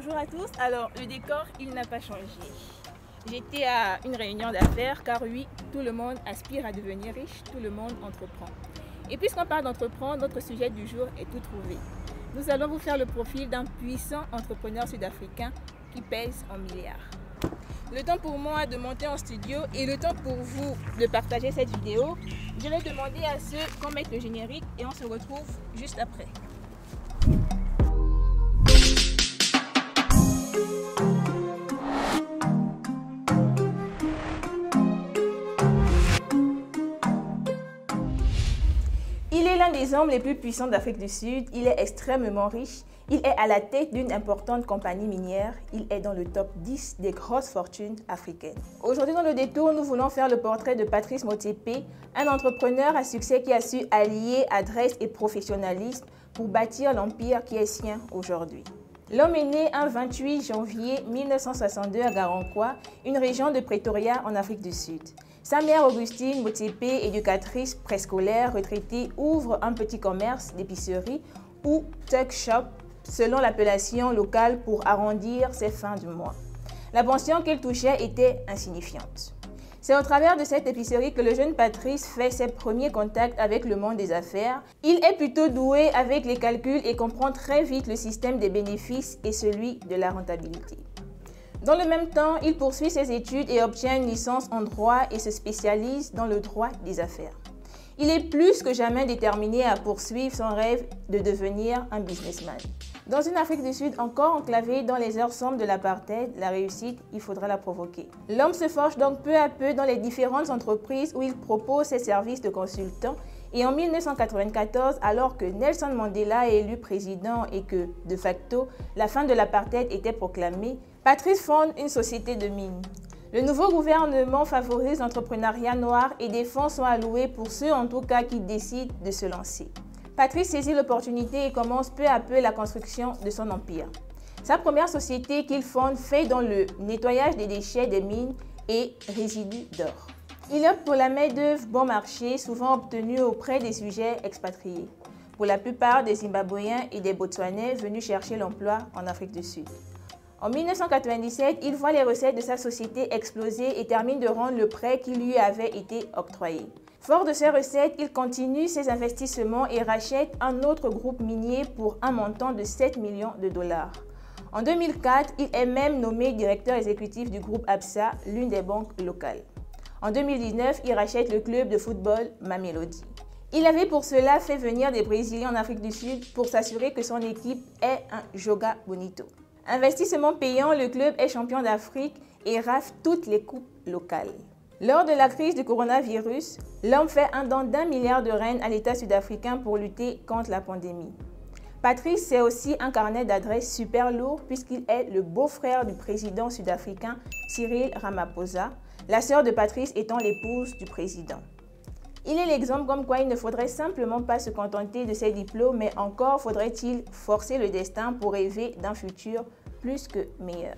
Bonjour à tous. Alors, le décor, il n'a pas changé. J'étais à une réunion d'affaires car oui, tout le monde aspire à devenir riche, tout le monde entreprend. Et puisqu'on parle d'entreprendre, notre sujet du jour est tout trouvé. Nous allons vous faire le profil d'un puissant entrepreneur sud-africain qui pèse en milliards. Le temps pour moi de monter en studio et le temps pour vous de partager cette vidéo. Je vais demander à ceux qu'on mette le générique et on se retrouve juste après. Il est l'un des hommes les plus puissants d'Afrique du Sud, il est extrêmement riche, il est à la tête d'une importante compagnie minière, il est dans le top 10 des grosses fortunes africaines. Aujourd'hui dans le détour, nous voulons faire le portrait de Patrice Motsepe, un entrepreneur à succès qui a su allier adresse et professionnalisme pour bâtir l'empire qui est sien aujourd'hui. L'homme est né un 28 janvier 1962 à Garankuwa, une région de Pretoria en Afrique du Sud. Sa mère Augustine Motsepe, éducatrice préscolaire retraitée, ouvre un petit commerce d'épicerie ou tuck shop selon l'appellation locale pour arrondir ses fins du mois. La pension qu'elle touchait était insignifiante. C'est au travers de cette épicerie que le jeune Patrice fait ses premiers contacts avec le monde des affaires. Il est plutôt doué avec les calculs et comprend très vite le système des bénéfices et celui de la rentabilité. Dans le même temps, il poursuit ses études et obtient une licence en droit et se spécialise dans le droit des affaires. Il est plus que jamais déterminé à poursuivre son rêve de devenir un businessman. Dans une Afrique du Sud encore enclavée dans les heures sombres de l'apartheid, la réussite, il faudra la provoquer. L'homme se forge donc peu à peu dans les différentes entreprises où il propose ses services de consultant et en 1994, alors que Nelson Mandela est élu président et que, de facto, la fin de l'apartheid était proclamée, Patrice fonde une société de mines. Le nouveau gouvernement favorise l'entrepreneuriat noir et des fonds sont alloués pour ceux en tout cas qui décident de se lancer. Patrice saisit l'opportunité et commence peu à peu la construction de son empire. Sa première société qu'il fonde fait dans le nettoyage des déchets des mines et résidus d'or. Il opte pour la main-d'œuvre bon marché, souvent obtenue auprès des sujets expatriés, pour la plupart des Zimbabwéens et des Botswanais venus chercher l'emploi en Afrique du Sud. En 1997, il voit les recettes de sa société exploser et termine de rendre le prêt qui lui avait été octroyé. Fort de ces recettes, il continue ses investissements et rachète un autre groupe minier pour un montant de 7 millions de dollars. En 2004, il est même nommé directeur exécutif du groupe Absa, l'une des banques locales. En 2019, il rachète le club de football Mamelodi. Il avait pour cela fait venir des Brésiliens en Afrique du Sud pour s'assurer que son équipe est un joga bonito. Investissement payant, le club est champion d'Afrique et rafle toutes les coupes locales. Lors de la crise du coronavirus, l'homme fait un don d'1 milliard de rand à l'État sud-africain pour lutter contre la pandémie. Patrice, c'est aussi un carnet d'adresses super lourd puisqu'il est le beau-frère du président sud-africain Cyril Ramaphosa, la sœur de Patrice étant l'épouse du président. Il est l'exemple comme quoi il ne faudrait simplement pas se contenter de ses diplômes, mais encore faudrait-il forcer le destin pour rêver d'un futur plus que meilleur.